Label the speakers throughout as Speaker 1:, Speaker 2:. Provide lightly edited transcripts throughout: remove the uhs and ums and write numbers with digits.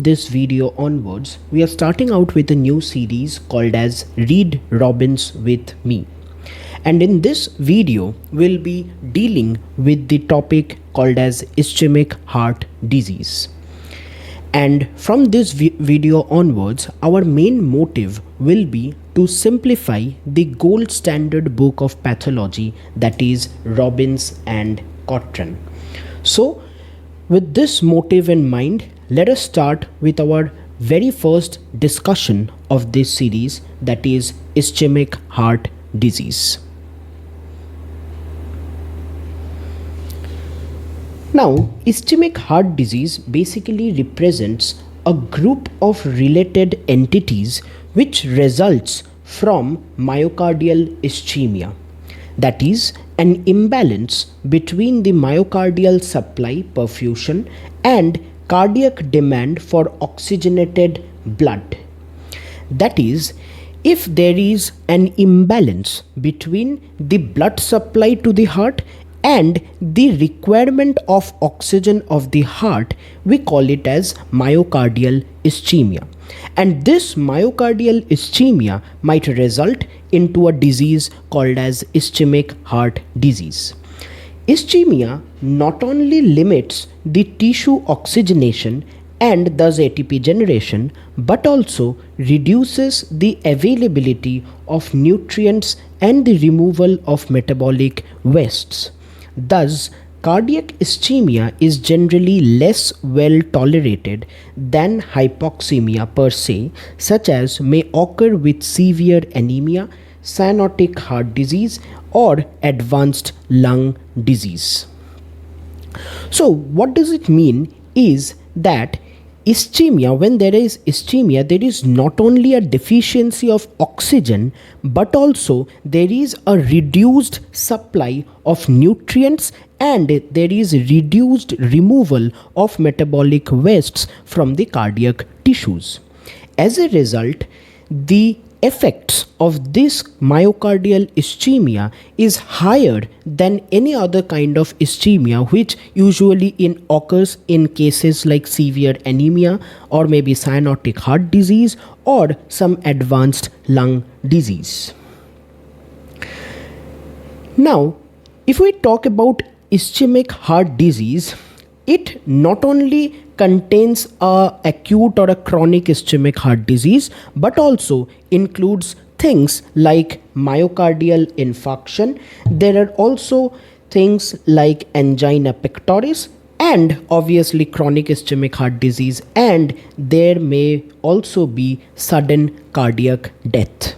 Speaker 1: this video onwards, we are starting out with a new series called as Read Robbins with Me. And in this video, we'll be dealing with the topic called as ischemic heart disease. And from this video onwards, our main motive will be to simplify the gold standard book of pathology, that is Robbins and Cotran. So, with this motive in mind, let us start with our very first discussion of this series, that is ischemic heart disease. Now, ischemic heart disease basically represents a group of related entities which results from myocardial ischemia. That is, an imbalance between the myocardial supply perfusion and cardiac demand for oxygenated blood. That is, if there is an imbalance between the blood supply to the heart and the requirement of oxygen of the heart, we call it as myocardial ischemia. And this myocardial ischemia might result into a disease called as ischemic heart disease. Ischemia not only limits the tissue oxygenation and thus ATP generation, but also reduces the availability of nutrients and the removal of metabolic wastes. Thus, cardiac ischemia is generally less well tolerated than hypoxemia per se, such as may occur with severe anemia, cyanotic heart disease, or advanced lung disease. So, what does it mean is that ischemia, when there is ischemia, there is not only a deficiency of oxygen, but also there is a reduced supply of nutrients and there is reduced removal of metabolic wastes from the cardiac tissues. As a result, the effects of this myocardial ischemia is higher than any other kind of ischemia, which usually occurs in cases like severe anemia or maybe cyanotic heart disease or some advanced lung disease. Now, if we talk about ischemic heart disease, it not only contains a acute or a chronic ischemic heart disease, but also includes things like myocardial infarction. There are also things like angina pectoris and obviously chronic ischemic heart disease, and there may also be sudden cardiac death.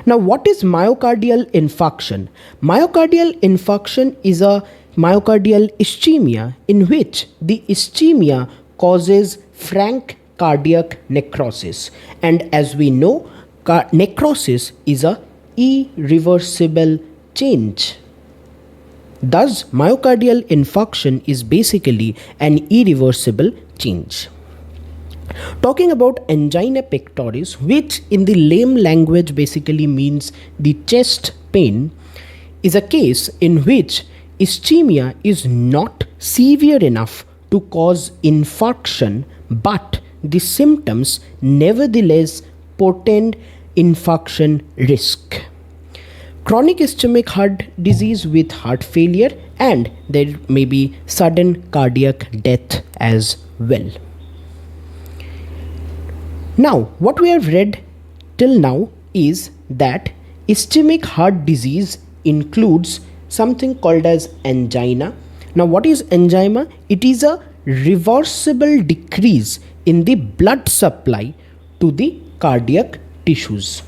Speaker 1: Now, what is myocardial infarction? Myocardial infarction is a myocardial ischemia in which the ischemia causes frank cardiac necrosis, and as we know, necrosis is a irreversible change. Thus, myocardial infarction is basically an irreversible change. Talking about angina pectoris, which in the lame language basically means the chest pain, is a case in which ischemia is not severe enough to cause infarction, but the symptoms nevertheless portend infarction risk. Chronic ischemic heart disease with heart failure, and there may be sudden cardiac death as well. Now, what we have read till now is that ischemic heart disease includes something called as angina. Now, what is angina? It is a reversible decrease in the blood supply to the cardiac tissues.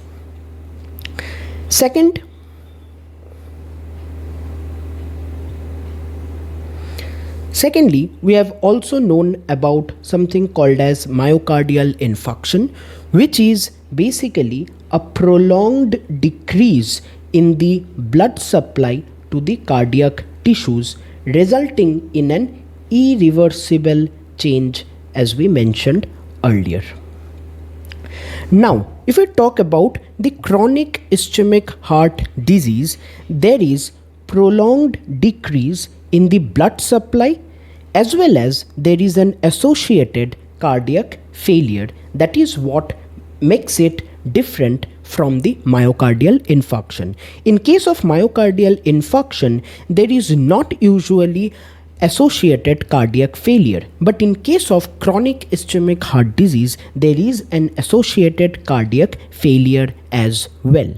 Speaker 1: Secondly, we have also known about something called as myocardial infarction, which is basically a prolonged decrease in the blood supply to the cardiac tissues, resulting in an irreversible change, as we mentioned earlier. Now, if we talk about the chronic ischemic heart disease, there is prolonged decrease in the blood supply, as well as there is an associated cardiac failure. That is what makes it different from the myocardial infarction. In case of myocardial infarction, there is not usually associated cardiac failure, but in case of chronic ischemic heart disease, there is an associated cardiac failure as well.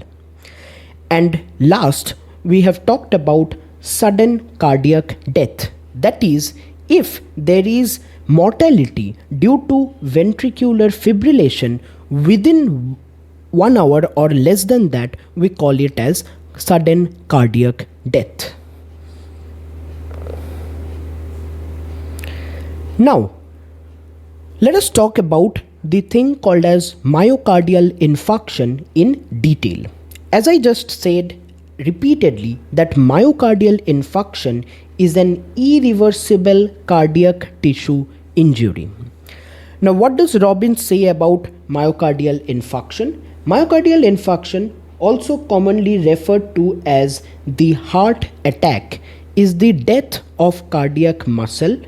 Speaker 1: And last, we have talked about sudden cardiac death. That is, if there is mortality due to ventricular fibrillation within 1 hour or less than that, we call it as sudden cardiac death. Now, let us talk about the thing called as myocardial infarction in detail. As I just said repeatedly, that myocardial infarction is an irreversible cardiac tissue injury. Now, what does Robbins say about myocardial infarction? Myocardial infarction, also commonly referred to as the heart attack, is the death of cardiac muscle.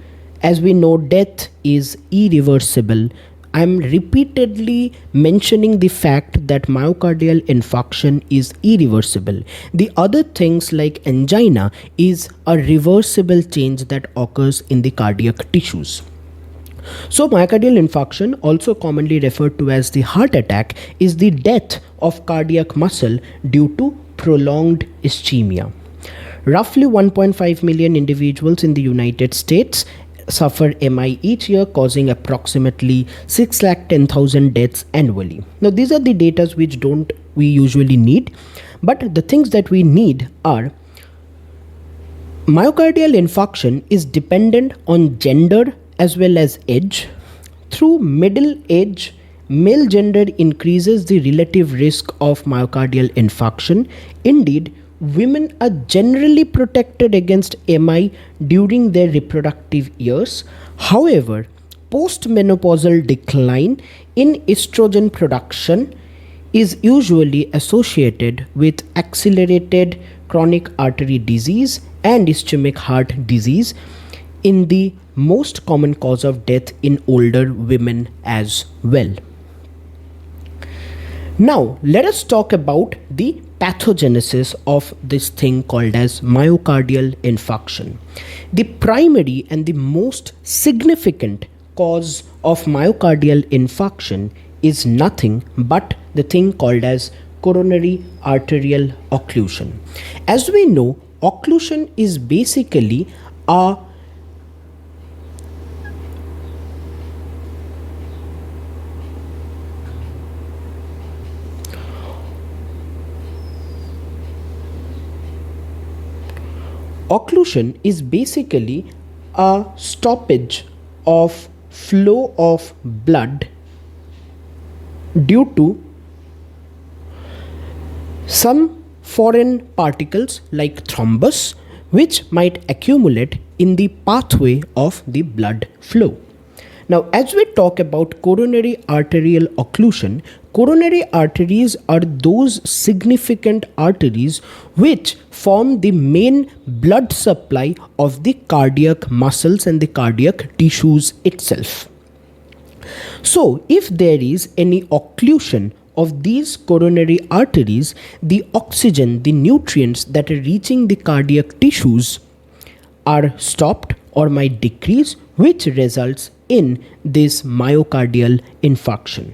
Speaker 1: As we know, death is irreversible. I am repeatedly mentioning the fact that myocardial infarction is irreversible. The other things like angina is a reversible change that occurs in the cardiac tissues. So myocardial infarction, also commonly referred to as the heart attack, is the death of cardiac muscle due to prolonged ischemia. Roughly 1.5 million individuals in the United States suffer MI each year, causing approximately 610,000 deaths annually. Now, these are the data which we usually need, but the things that we need are: myocardial infarction is dependent on gender as well as age. Through middle age, male gender increases the relative risk of myocardial infarction. Indeed, women are generally protected against MI during their reproductive years. However, postmenopausal decline in estrogen production is usually associated with accelerated chronic artery disease and ischemic heart disease, in the most common cause of death in older women as well. Now, let us talk about the pathogenesis of this thing called as myocardial infarction. The primary and the most significant cause of myocardial infarction is nothing but the thing called as coronary arterial occlusion. As we know, occlusion is basically a stoppage of flow of blood due to some foreign particles like thrombus, which might accumulate in the pathway of the blood flow. Now, as we talk about coronary arterial occlusion, coronary arteries are those significant arteries which form the main blood supply of the cardiac muscles and the cardiac tissues itself. So, if there is any occlusion of these coronary arteries, the oxygen, the nutrients that are reaching the cardiac tissues are stopped or might decrease, which results in this myocardial infarction.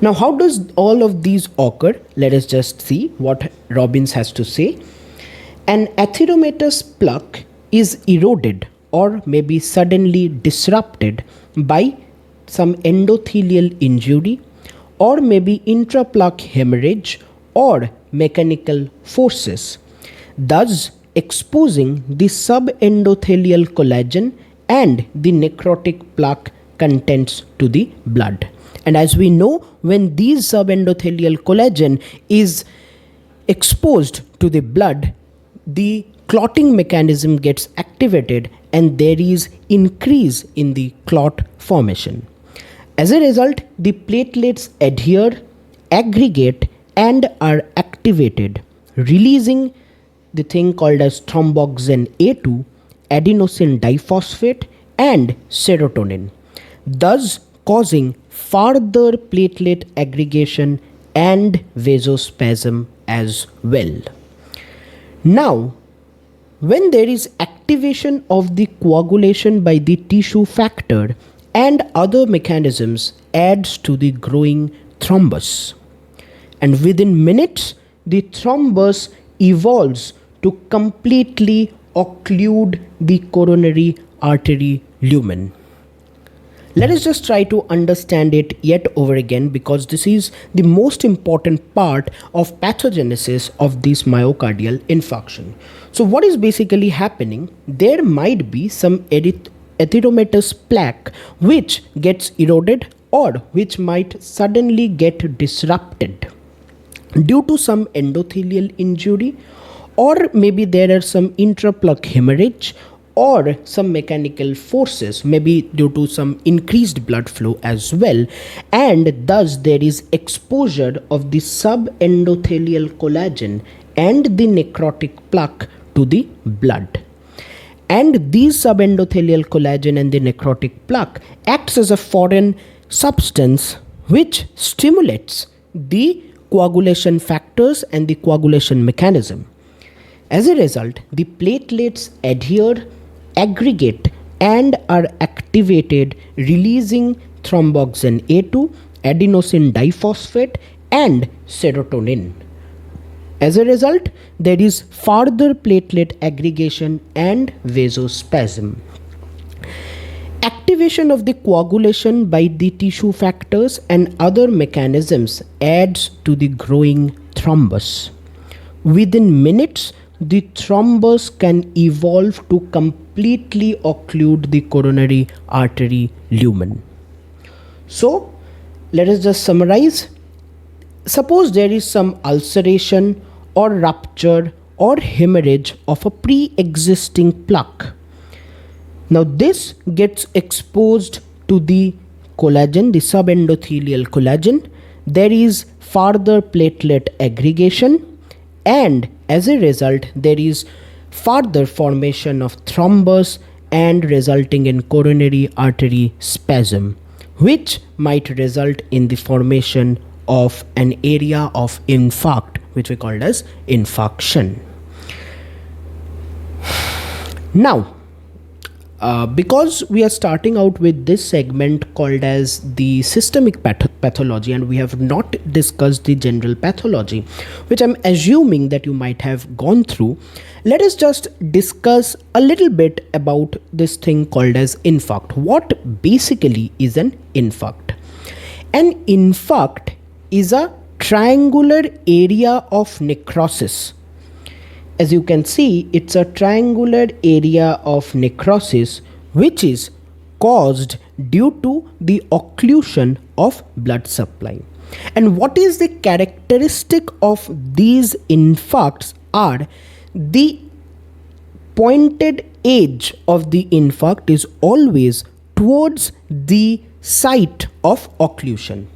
Speaker 1: Now, how does all of these occur? Let us just see what Robbins has to say. An atheromatous plaque is eroded or maybe suddenly disrupted by some endothelial injury, or maybe intraplaque hemorrhage or mechanical forces, thus exposing the subendothelial collagen and the necrotic plaque contents to the blood. And as we know, when these subendothelial collagen is exposed to the blood, the clotting mechanism gets activated and there is increase in the clot formation. As a result, the platelets adhere, aggregate and are activated, releasing the thing called as thromboxane A2, adenosine diphosphate and serotonin. thus causing further platelet aggregation and vasospasm as well. Now, when there is activation of the coagulation by the tissue factor and other mechanisms adds to the growing thrombus, and within minutes the thrombus evolves to completely occlude the coronary artery lumen. Let us just try to understand it yet over again, because this is the most important part of pathogenesis of this myocardial infarction. So what is basically happening? There might be some erythematous plaque which gets eroded or which might suddenly get disrupted due to some endothelial injury, or maybe there are some intraplaque hemorrhage or some mechanical forces, maybe due to some increased blood flow as well, and thus there is exposure of the subendothelial collagen and the necrotic plaque to the blood. And these subendothelial collagen and the necrotic plaque acts as a foreign substance which stimulates the coagulation factors and the coagulation mechanism. As a result, the platelets adhere, aggregate, and are activated, releasing thromboxane A2, adenosine diphosphate, and serotonin. As a result, there is further platelet aggregation and vasospasm. Activation of the coagulation by the tissue factors and other mechanisms adds to the growing thrombus. Within minutes, the thrombus can evolve to completely occlude the coronary artery lumen. So, let us just summarize. Suppose there is some ulceration or rupture or hemorrhage of a pre-existing plaque. Now this gets exposed to the collagen, the subendothelial collagen. There is further platelet aggregation, and as a result there is further formation of thrombus and resulting in coronary artery spasm, which might result in the formation of an area of infarct, which we call as infarction. Now, because we are starting out with this segment called as the systemic pathology, and we have not discussed the general pathology, which I'm assuming that you might have gone through, let us just discuss a little bit about this thing called as infarct. What basically is an infarct? An infarct is a triangular area of necrosis. As you can see, it's a triangular area of necrosis which is caused due to the occlusion of blood supply. And what is the characteristic of these infarcts are the pointed edge of the infarct is always towards the site of occlusion.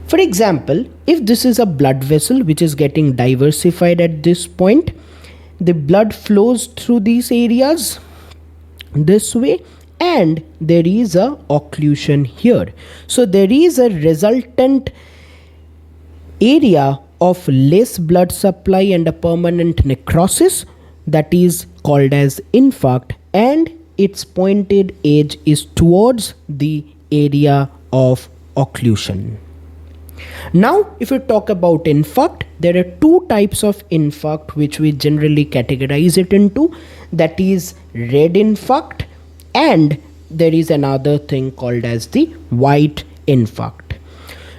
Speaker 1: For example, if this is a blood vessel which is getting diversified at this point, the blood flows through these areas this way, and there is a occlusion here. So there is a resultant area of less blood supply and a permanent necrosis that is called as infarct, and its pointed edge is towards the area of occlusion. Now, if we talk about infarct, there are two types of infarct which we generally categorize it into. That is red infarct, and there is another thing called as the white infarct.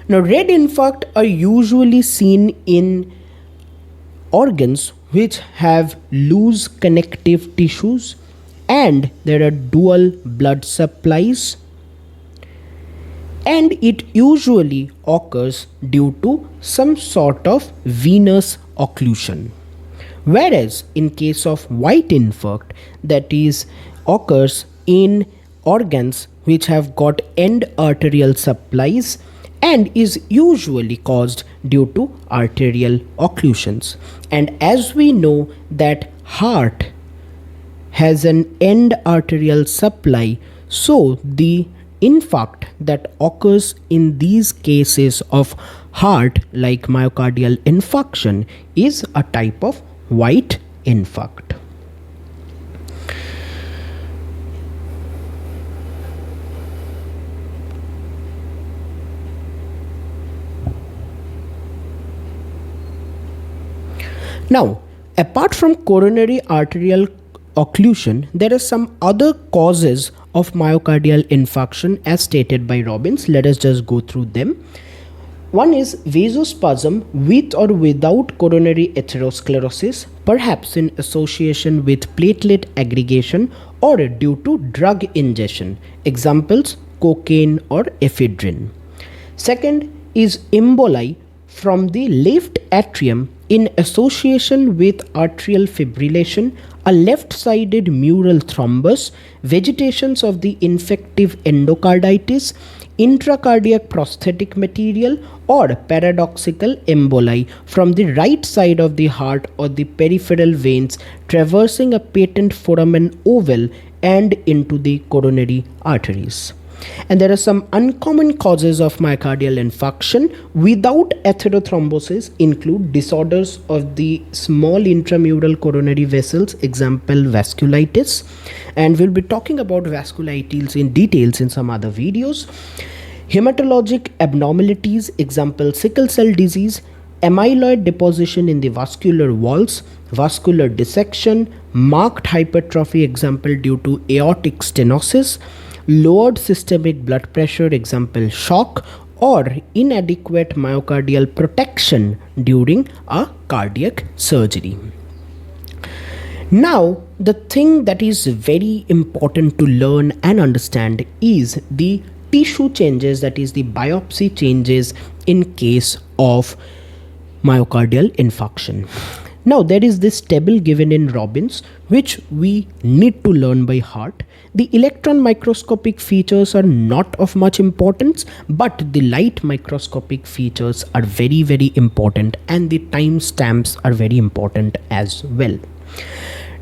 Speaker 1: Now, red infarct are usually seen in organs which have loose connective tissues, and there are dual blood supplies, and it usually occurs due to some sort of venous occlusion. Whereas in case of white infarct, that is occurs in organs which have got end arterial supplies and is usually caused due to arterial occlusions. And as we know that heart has an end arterial supply, so the infarct that occurs in these cases of heart like myocardial infarction is a type of white infarct. Now, apart from coronary arterial occlusion, there are some other causes of myocardial infarction as stated by Robbins. Let us just go through them. One is vasospasm with or without coronary atherosclerosis, perhaps in association with platelet aggregation or due to drug ingestion. Examples, cocaine or ephedrine. Second is emboli from the left atrium in association with atrial fibrillation, a left-sided mural thrombus, vegetations of the infective endocarditis, intracardiac prosthetic material, or paradoxical emboli from the right side of the heart or the peripheral veins traversing a patent foramen oval and into the coronary arteries. And there are some uncommon causes of myocardial infarction without atherothrombosis include disorders of the small intramural coronary vessels, example vasculitis, and we'll be talking about vasculitis in details in some other videos. Hematologic abnormalities, example sickle cell disease, amyloid deposition in the vascular walls, vascular dissection, marked hypertrophy, example due to aortic stenosis, lowered systemic blood pressure, example shock, or inadequate myocardial protection during a cardiac surgery. Now, the thing that is very important to learn and understand is the tissue changes, that is the biopsy changes in case of myocardial infarction. Now, there is this table given in Robbins which we need to learn by heart. The electron microscopic features are not of much importance, but the light microscopic features are very, very important, and the time stamps are very important as well.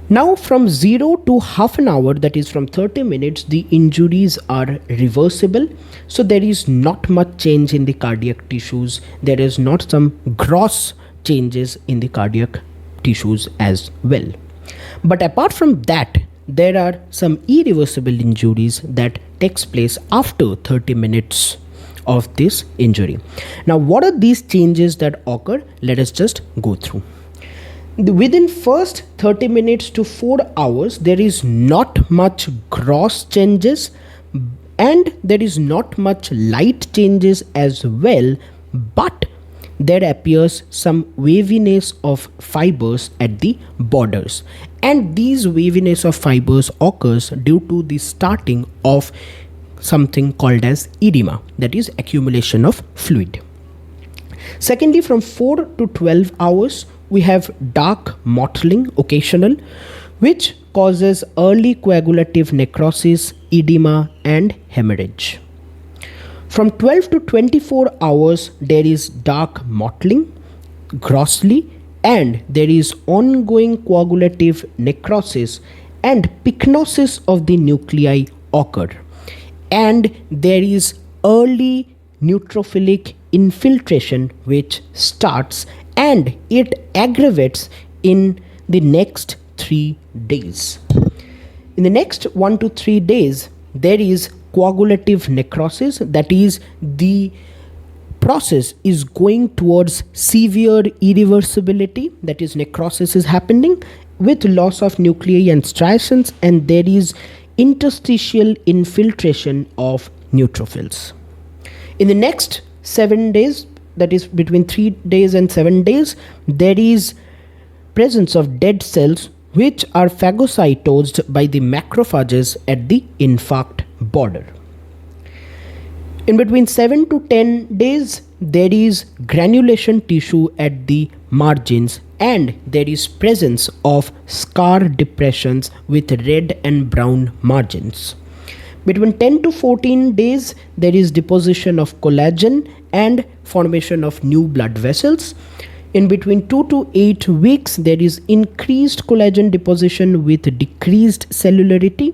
Speaker 1: Now, from 0 to half an hour, that is from 30 minutes, the injuries are reversible. So there is not much change in the cardiac tissues. There is not some gross changes in the cardiac tissues as well. But apart from that, there are some irreversible injuries that takes place after 30 minutes of this injury. Now, what are these changes that occur? Let us just go through. Within first 30 minutes to 4 hours, there is not much gross changes and there is not much light changes as well, but there appears some waviness of fibers at the borders, and these waviness of fibers occurs due to the starting of something called as edema, that is accumulation of fluid. Secondly, from 4 to 12 hours, we have dark mottling occasional, which causes early coagulative necrosis, edema and hemorrhage. From 12 to 24 hours, there is dark mottling grossly, and there is ongoing coagulative necrosis and pycnosis of the nuclei occur, and there is early neutrophilic infiltration which starts, and it aggravates in the next 3 days. In the next 1 to 3 days, there is coagulative necrosis, that is, the process is going towards severe irreversibility, that is, necrosis is happening with loss of nuclei and striations, and there is interstitial infiltration of neutrophils. In the next 7 days, that is between 3 days and 7 days, there is presence of dead cells which are phagocytosed by the macrophages at the infarct border. In between 7 to 10 days, there is granulation tissue at the margins, and there is presence of scar depressions with red and brown margins. Between 10 to 14 days, there is deposition of collagen and formation of new blood vessels. In between 2 to 8 weeks, there is increased collagen deposition with decreased cellularity.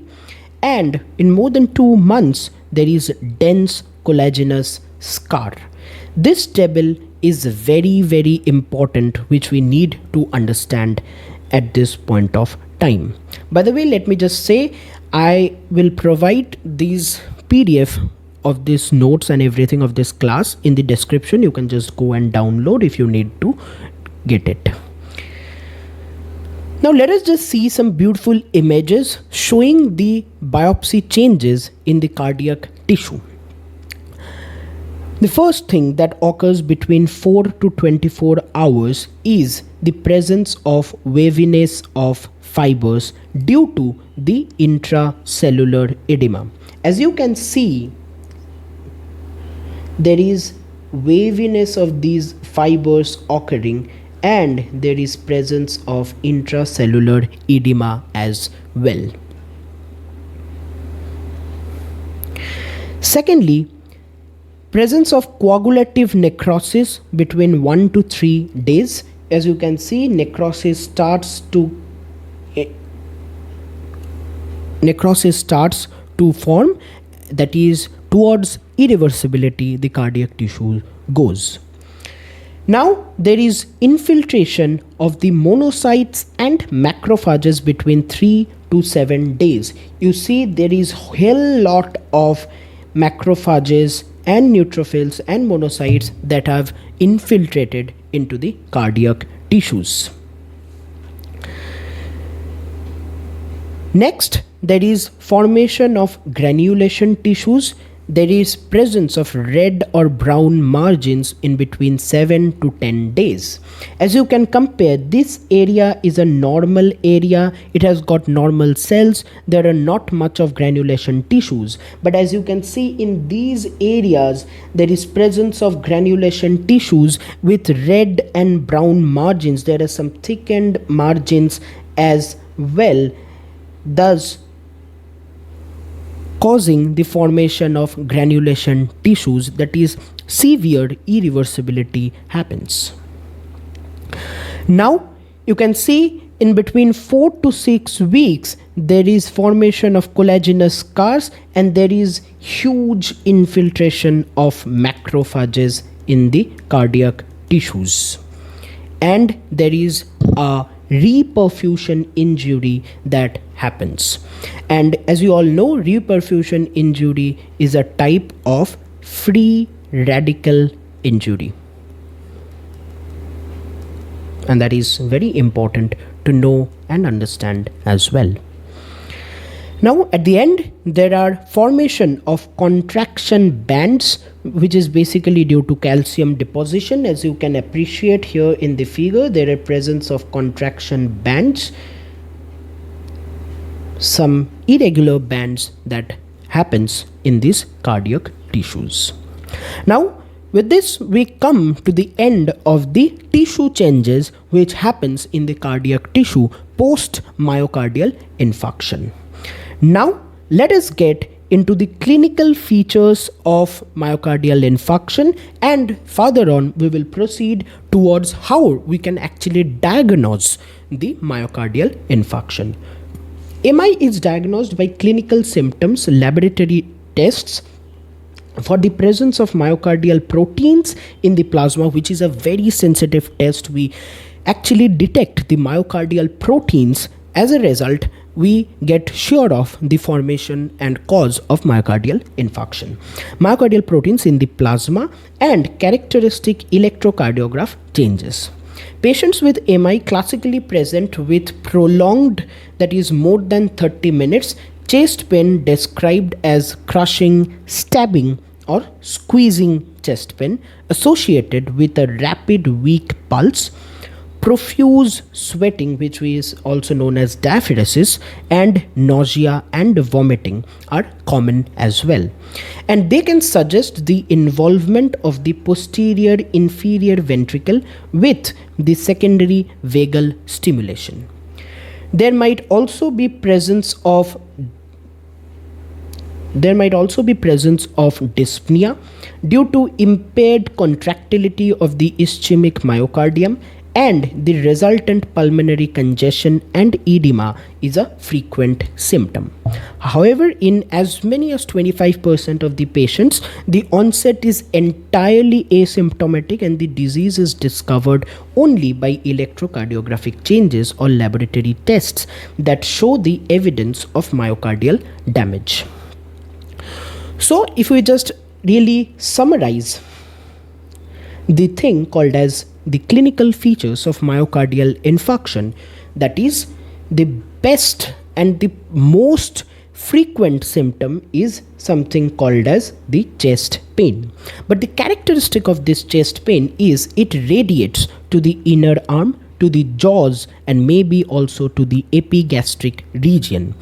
Speaker 1: And in more than 2 months, there is dense collagenous scar. This table is very, very important, which we need to understand at this point of time. By the way, let me just say, I will provide these PDF of these notes and everything of this class in the description. You can just go and download if you need to get it. Now let us just see some beautiful images showing the biopsy changes in the cardiac tissue. The first thing that occurs between 4 to 24 hours is the presence of waviness of fibers due to the intracellular edema. As you can see, there is waviness of these fibers occurring, and there is presence of intracellular edema as well. Secondly, presence of coagulative necrosis between 1 to 3 days. As you can see, necrosis starts to form, that is towards irreversibility the cardiac tissue goes. Now there is infiltration of the monocytes and macrophages between 3 to 7 days. You see, there is a hell lot of macrophages and neutrophils and monocytes that have infiltrated into the cardiac tissues. Next, there is formation of granulation tissues. There is presence of red or brown margins in between 7 to 10 days. As you can compare, this area is a normal area. It has got normal cells. There are not much of granulation tissues. But as you can see, in these areas, there is presence of granulation tissues with red and brown margins. There are some thickened margins as well, thus causing the formation of granulation tissues, that is, severe irreversibility happens. Now you can see in between 4 to 6 weeks there is formation of collagenous scars, and there is huge infiltration of macrophages in the cardiac tissues, and there is a reperfusion injury that happens. And as you all know, reperfusion injury is a type of free radical injury, and that is very important to know and understand as well. Now at the end, there are formation of contraction bands, which is basically due to calcium deposition. As you can appreciate here in the figure, there are presence of contraction bands, some irregular bands that happens in these cardiac tissues. Now with this, we come to the end of the tissue changes which happens in the cardiac tissue post myocardial infarction. Now let us get into the clinical features of myocardial infarction, and further on we will proceed towards how we can actually diagnose the myocardial infarction. MI is diagnosed by clinical symptoms, laboratory tests for the presence of myocardial proteins in the plasma, which is a very sensitive test. We actually detect the myocardial proteins. As a result, we get sure of the formation and cause of myocardial infarction. Myocardial proteins in the plasma and characteristic electrocardiograph changes. Patients with MI classically present with prolonged, that is more than 30 minutes, chest pain described as crushing, stabbing or squeezing chest pain associated with a rapid weak pulse, profuse sweating, which is also known as diaphoresis, and nausea and vomiting are common as well. And they can suggest the involvement of the posterior inferior ventricle with the secondary vagal stimulation. There might also be presence of dyspnea due to impaired contractility of the ischemic myocardium and the resultant pulmonary congestion and edema is a frequent symptom. However, in as many as 25% of the patients, the onset is entirely asymptomatic and the disease is discovered only by electrocardiographic changes or laboratory tests that show the evidence of myocardial damage. So, if we just really summarize the thing called as the clinical features of myocardial infarction, that is, the best and the most frequent symptom is something called as the chest pain. But the characteristic of this chest pain is it radiates to the inner arm, to the jaws, and maybe also to the epigastric region.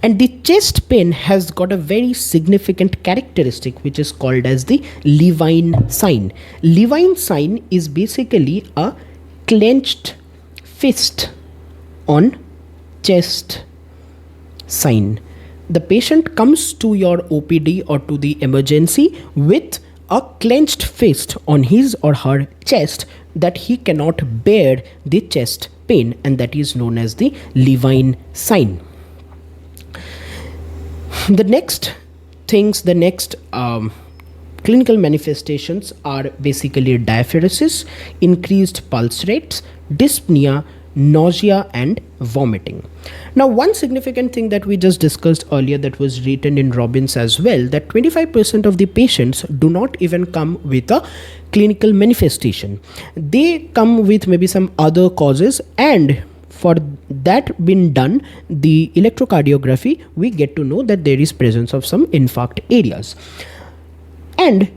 Speaker 1: And the chest pain has got a very significant characteristic which is called as the Levine sign. Levine sign is basically a clenched fist on chest sign. The patient comes to your OPD or to the emergency with a clenched fist on his or her chest that he cannot bear the chest pain, and that is known as the Levine sign. The next clinical manifestations are basically diaphoresis, increased pulse rates, dyspnea, nausea and vomiting. Now, one significant thing that we just discussed earlier that was written in Robbins as well, that 25% of the patients do not even come with a clinical manifestation. They come with maybe some other causes, and for that being done, the electrocardiography, we get to know that there is presence of some infarct areas. And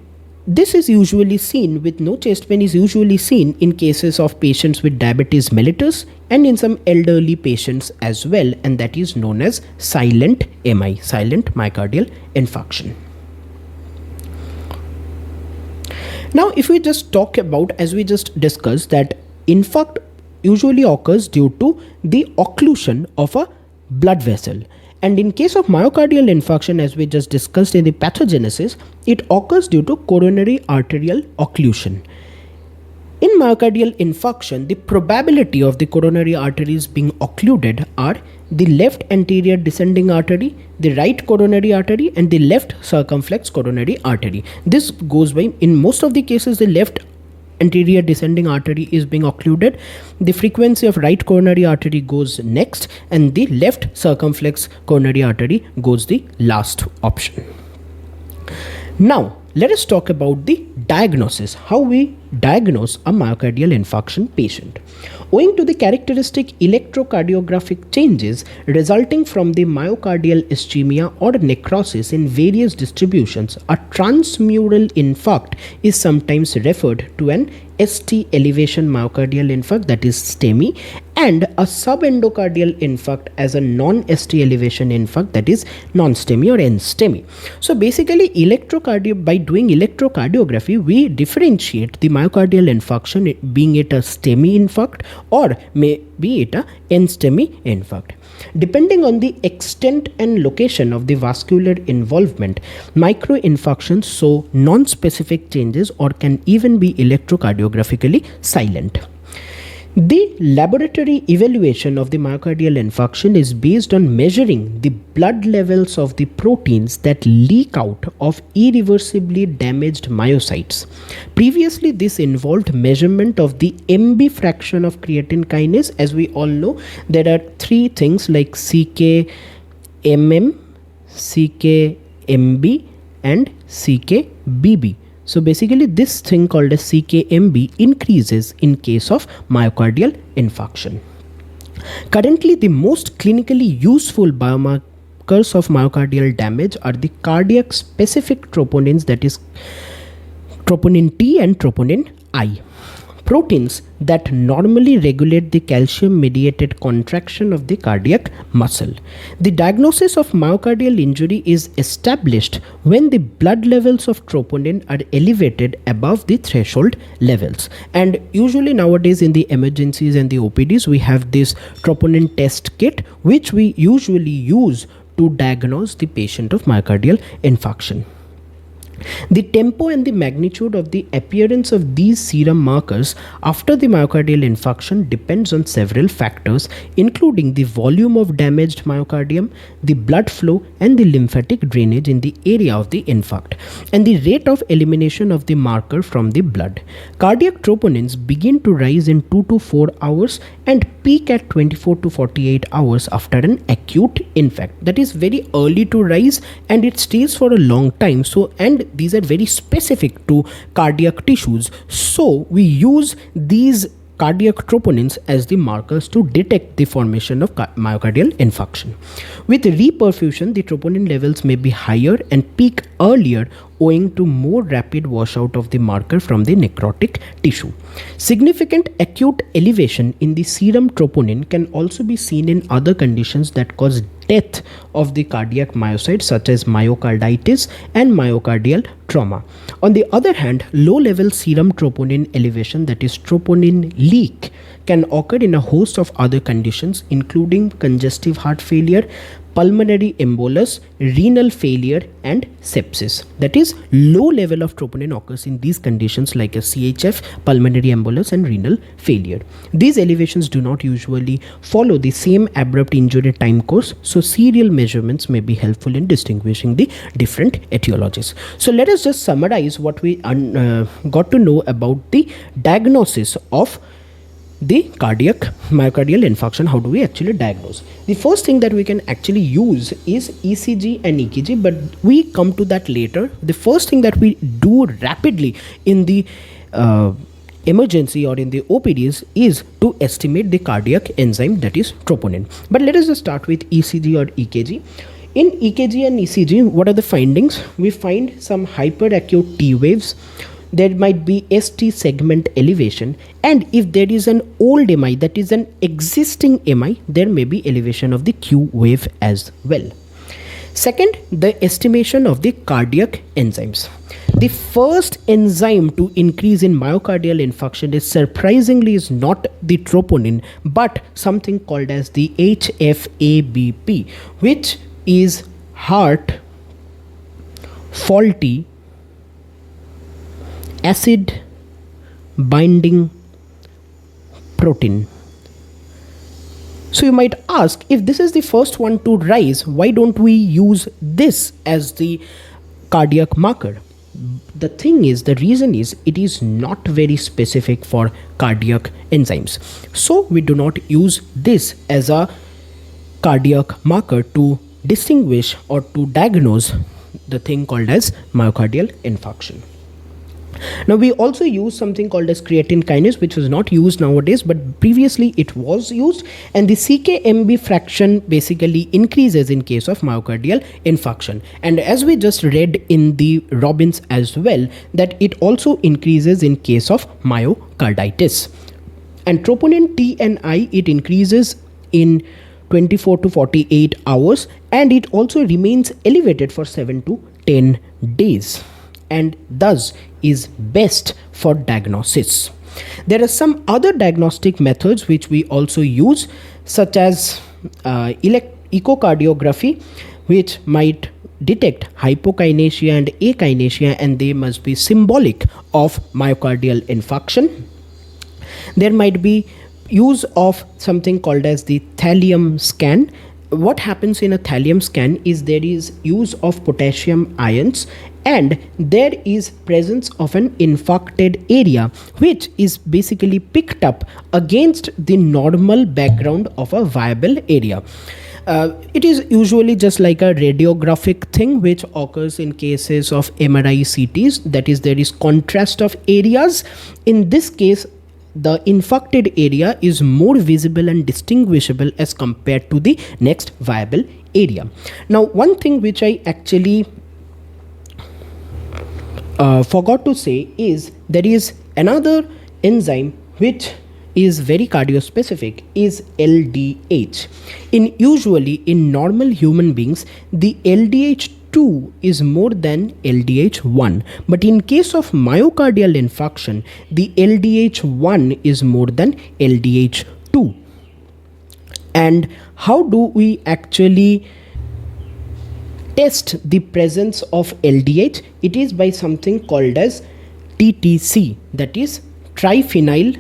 Speaker 1: this is usually seen with no chest pain is usually seen in cases of patients with diabetes mellitus and in some elderly patients as well, and that is known as silent MI, silent myocardial infarction. Now, if we just talk about, as we just discussed, that infarct usually occurs due to the occlusion of a blood vessel. And in case of myocardial infarction, as we just discussed in the pathogenesis, it occurs due to coronary arterial occlusion. In myocardial infarction, the probability of the coronary arteries being occluded are the left anterior descending artery, the right coronary artery, and the left circumflex coronary artery. This goes by, in most of the cases, the left anterior descending artery is being occluded. The frequency of right coronary artery goes next, and the left circumflex coronary artery goes the last option. Now, let us talk about the diagnosis, how we diagnose a myocardial infarction patient. Owing to the characteristic electrocardiographic changes resulting from the myocardial ischemia or necrosis in various distributions, a transmural infarct is sometimes referred to an ST elevation myocardial infarct, that is STEMI, and a subendocardial infarct as a non-ST elevation infarct, that is non-STEMI or NSTEMI. So basically, by doing electrocardiography, we differentiate the myocardial infarction, being it a STEMI infarct or maybe it a NSTEMI infarct. Depending on the extent and location of the vascular involvement, microinfarctions show non-specific changes or can even be electrocardiographically silent. The laboratory evaluation of the myocardial infarction is based on measuring the blood levels of the proteins that leak out of irreversibly damaged myocytes. Previously, this involved measurement of the MB fraction of creatine kinase. As we all know, there are three things like CK-MM, CK-MB and CK-BB. So basically, this thing called as CK-MB increases in case of myocardial infarction. Currently, the most clinically useful biomarkers of myocardial damage are the cardiac specific troponins, that is troponin T and troponin I. Proteins that normally regulate the calcium mediated contraction of the cardiac muscle. The diagnosis of myocardial injury is established when the blood levels of troponin are elevated above the threshold levels. And usually nowadays in the emergencies and the OPDs, we have this troponin test kit which we usually use to diagnose the patient of myocardial infarction. The tempo and the magnitude of the appearance of these serum markers after the myocardial infarction depends on several factors, including the volume of damaged myocardium, the blood flow, and the lymphatic drainage in the area of the infarct, and the rate of elimination of the marker from the blood. Cardiac troponins begin to rise in 2 to 4 hours and peak at 24 to 48 hours after an acute infarct. That is very early to rise, and it stays for a long time. So, and these are very specific to cardiac tissues. So we use these cardiac troponins as the markers to detect the formation of myocardial infarction. With reperfusion, the troponin levels may be higher and peak earlier owing to more rapid washout of the marker from the necrotic tissue. Significant acute elevation in the serum troponin can also be seen in other conditions that cause death of the cardiac myocytes, such as myocarditis and myocardial trauma. On the other hand, low-level serum troponin elevation, that is troponin leak, can occur in a host of other conditions, including congestive heart failure, pulmonary embolus, renal failure, and sepsis. That is, low level of troponin occurs in these conditions like a CHF, pulmonary embolus, and renal failure. These elevations do not usually follow the same abrupt injury time course, so serial measurements may be helpful in distinguishing the different etiologies. So let us just summarize what we got to know about the diagnosis of the cardiac myocardial infarction. How do we actually diagnose? The first thing that we can actually use is ECG and EKG, but we come to that later. The first thing that we do rapidly in the emergency or in the OPDs is to estimate the cardiac enzyme, that is troponin. But let us just start with ECG or EKG. In EKG and ECG, what are the findings? We find some hyperacute T waves. There might be ST segment elevation, and if there is an old MI, that is an existing MI, there may be elevation of the Q wave as well. Second, the estimation of the cardiac enzymes. The first enzyme to increase in myocardial infarction is surprisingly not the troponin, but something called as the HFABP, which is heart faulty acid binding protein. So you might ask, if this is the first one to rise, why don't we use this as the cardiac marker? The thing is, the reason is, it is not very specific for cardiac enzymes. So we do not use this as a cardiac marker to distinguish or to diagnose the thing called as myocardial infarction. Now we also use something called as creatine kinase, which is not used nowadays, but previously it was used, and the CKMB fraction basically increases in case of myocardial infarction. And as we just read in the Robbins as well, that it also increases in case of myocarditis. And troponin T and I, it increases in 24 to 48 hours, and it also remains elevated for 7 to 10 days. And thus is best for diagnosis. There are some other diagnostic methods which we also use, such as echocardiography, which might detect hypokinesia and akinesia, and they must be symbolic of myocardial infarction. There might be use of something called as the thallium scan. What happens in a thallium scan is there is use of potassium ions, and there is presence of an infarcted area, which is basically picked up against the normal background of a viable area. It is usually just like a radiographic thing which occurs in cases of MRI CTs, that is, there is contrast of areas. In this case, the infarcted area is more visible and distinguishable as compared to the next viable area. Now, one thing which I actually forgot to say is there is another enzyme which is very cardiospecific, is LDH. Usually in normal human beings, the LDH2 is more than LDH1, but in case of myocardial infarction, the LDH1 is more than LDH2. And how do we actually test the presence of LDH, it is by something called as TTC, that is triphenyl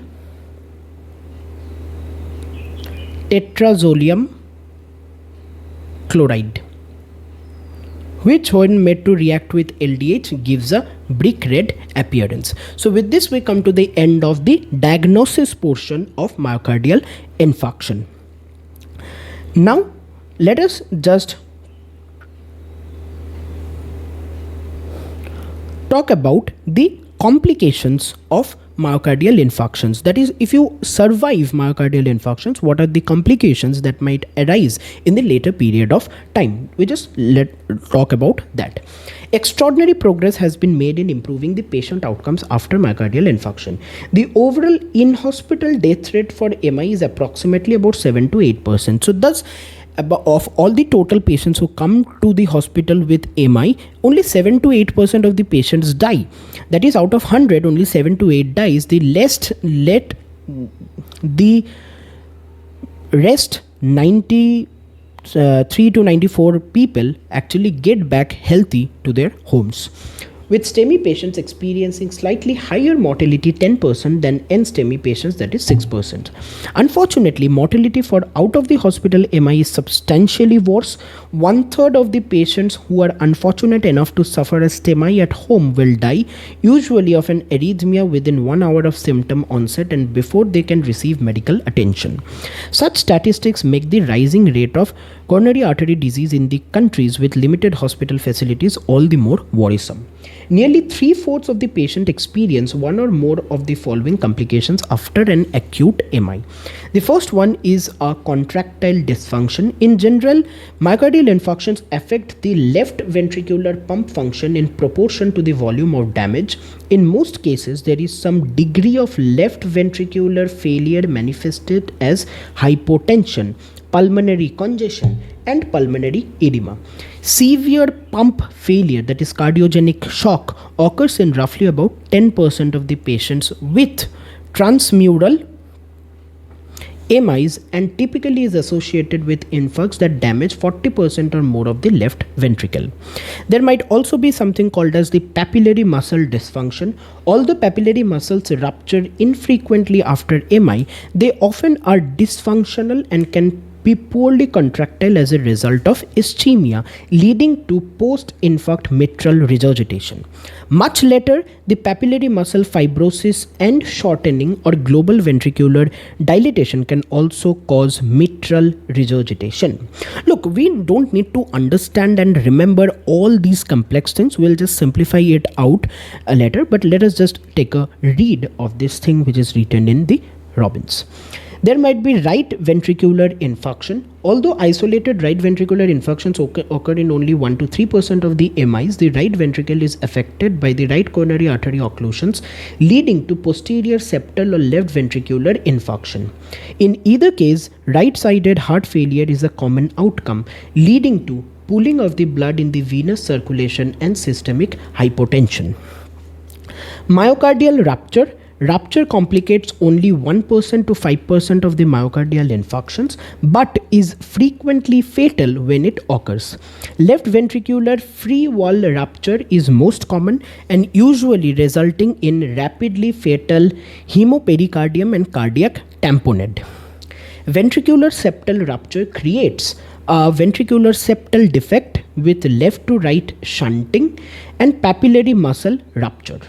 Speaker 1: tetrazolium chloride, which when made to react with LDH gives a brick red appearance. So with this we come to the end of the diagnosis portion of myocardial infarction. Now let us just talk about the complications of myocardial infarctions. That is, if you survive myocardial infarctions, what are the complications that might arise in the later period of time? We just talk about that. Extraordinary progress has been made in improving the patient outcomes after myocardial infarction. The overall in-hospital death rate for MI is approximately about 7 to 8%. So thus, of all the total patients who come to the hospital with MI, only 7 to 8% of the patients die. That is, out of 100, only 7 to 8 dies. The rest 93 to 94 people actually get back healthy to their homes, with STEMI patients experiencing slightly higher mortality 10% than NSTEMI patients, that is 6%. Unfortunately, mortality for out of the hospital MI is substantially worse. 1/3 of the patients who are unfortunate enough to suffer a STEMI at home will die, usually of an arrhythmia within 1 hour of symptom onset and before they can receive medical attention. Such statistics make the rising rate of coronary artery disease in the countries with limited hospital facilities all the more worrisome. Nearly 3/4 of the patient experience one or more of the following complications after an acute MI. The first one is a contractile dysfunction. In general, myocardial infarctions affect the left ventricular pump function in proportion to the volume of damage. In most cases, there is some degree of left ventricular failure manifested as hypotension, pulmonary congestion, and pulmonary edema. Severe pump failure, that is cardiogenic shock, occurs in roughly about 10% of the patients with transmural MIs and typically is associated with infarcts that damage 40% or more of the left ventricle. There might also be something called as the papillary muscle dysfunction. Although papillary muscles rupture infrequently after MI, they often are dysfunctional and can be poorly contractile as a result of ischemia, leading to post-infarct mitral regurgitation. Much later, the papillary muscle fibrosis and shortening or global ventricular dilatation can also cause mitral regurgitation. Look, we don't need to understand and remember all these complex things. We'll just simplify it out later, but let us just take a read of this thing which is written in the Robbins. There might be right ventricular infarction. Although isolated right ventricular infarctions occur in only 1 to 3% of the MIs, the right ventricle is affected by the right coronary artery occlusions, leading to posterior septal or left ventricular infarction. In either case, right-sided heart failure is a common outcome, leading to pooling of the blood in the venous circulation and systemic hypotension. Myocardial rupture. Rupture complicates only 1% to 5% of the myocardial infarctions, but is frequently fatal when it occurs. Left ventricular free wall rupture is most common and usually resulting in rapidly fatal hemopericardium and cardiac tamponade. Ventricular septal rupture creates a ventricular septal defect with left to right shunting and papillary muscle rupture.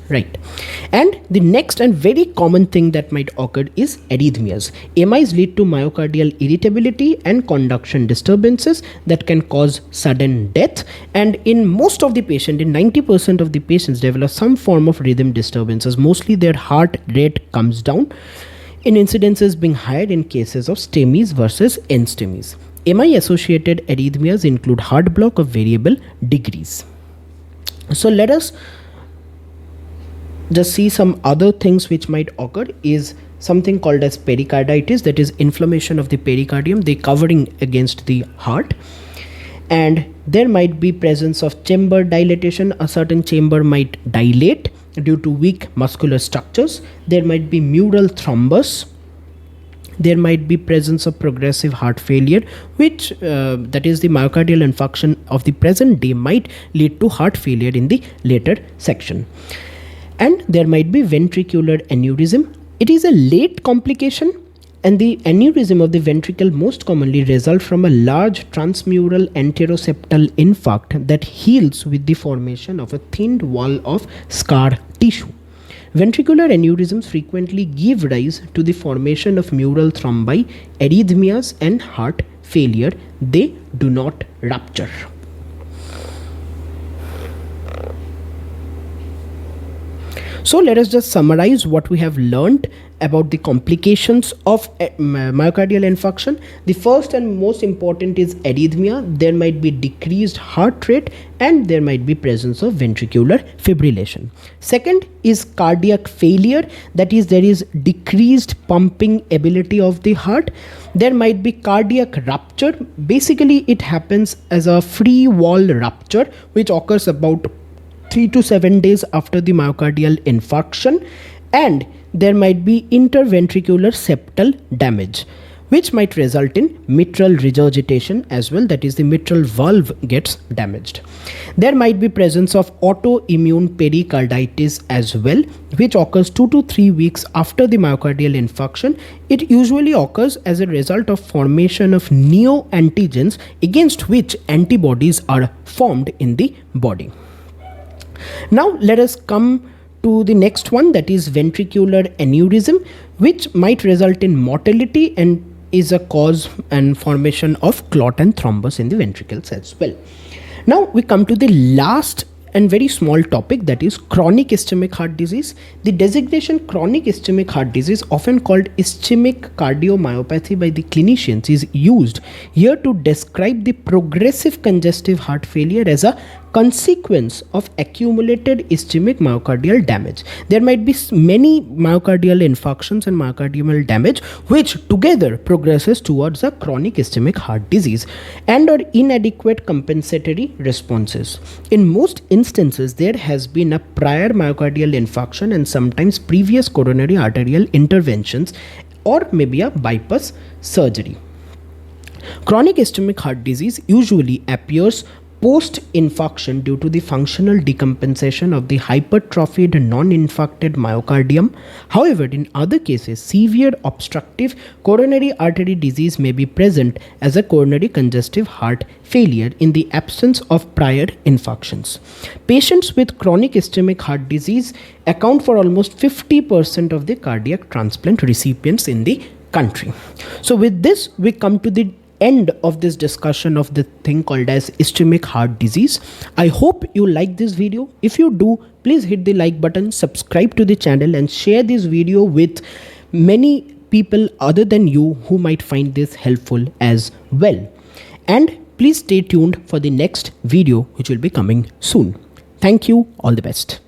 Speaker 1: Right. And the next and very common thing that might occur is arrhythmias. MIs lead to myocardial irritability and conduction disturbances that can cause sudden death. And in most of the patients, in 90% of the patients, develop some form of rhythm disturbances. Mostly their heart rate comes down, in incidences being higher in cases of STEMIs versus NSTEMIs. MI-associated arrhythmias include heart block of variable degrees. So let us just see some other things which might occur is something called as pericarditis, that is inflammation of the pericardium, the covering against the heart. And there might be presence of chamber dilatation. A certain chamber might dilate due to weak muscular structures. There might be mural thrombus. there might be presence of progressive heart failure, which that is the myocardial infarction of the present day might lead to heart failure in the later section. And there might be ventricular aneurysm. It is a late complication, and the aneurysm of the ventricle most commonly result from a large transmural anteroseptal infarct that heals with the formation of a thinned wall of scar tissue. Ventricular aneurysms frequently give rise to the formation of mural thrombi, arrhythmias, and heart failure. They do not rupture. So let us just summarize what we have learned about the complications of myocardial infarction. The first and most important is arrhythmia. There might be decreased heart rate and there might be presence of ventricular fibrillation. Second is cardiac failure, that is, there is decreased pumping ability of the heart. There might be cardiac rupture. Basically, it happens as a free wall rupture which occurs about 3 to 7 days after the myocardial infarction, and there might be interventricular septal damage which might result in mitral regurgitation as well, that is, the mitral valve gets damaged. There might be presence of autoimmune pericarditis as well, which occurs 2 to 3 weeks after the myocardial infarction. It usually occurs as a result of formation of neoantigens against which antibodies are formed in the body. Now let us come to the next one, that is ventricular aneurysm, which might result in mortality and is a cause and formation of clot and thrombus in the ventricles as well. Now we come to the last and very small topic, that is chronic ischemic heart disease. The designation chronic ischemic heart disease, often called ischemic cardiomyopathy by the clinicians, is used here to describe the progressive congestive heart failure as a consequence of accumulated ischemic myocardial damage. There might be many myocardial infarctions and myocardial damage which together progresses towards a chronic ischemic heart disease and or inadequate compensatory responses. In most instances, there has been a prior myocardial infarction and sometimes previous coronary arterial interventions or maybe a bypass surgery. Chronic ischemic heart disease usually appears post-infarction due to the functional decompensation of the hypertrophied non-infarcted myocardium. However, in other cases, severe obstructive coronary artery disease may be present as a coronary congestive heart failure in the absence of prior infarctions. Patients with chronic ischemic heart disease account for almost 50% of the cardiac transplant recipients in the country. So with this, we come to the end of this discussion of the thing called as ischemic heart disease. I hope you like this video. If you do, please hit the like button, subscribe to the channel and share this video with many people other than you who might find this helpful as well. And please stay tuned for the next video which will be coming soon. Thank you. All the best.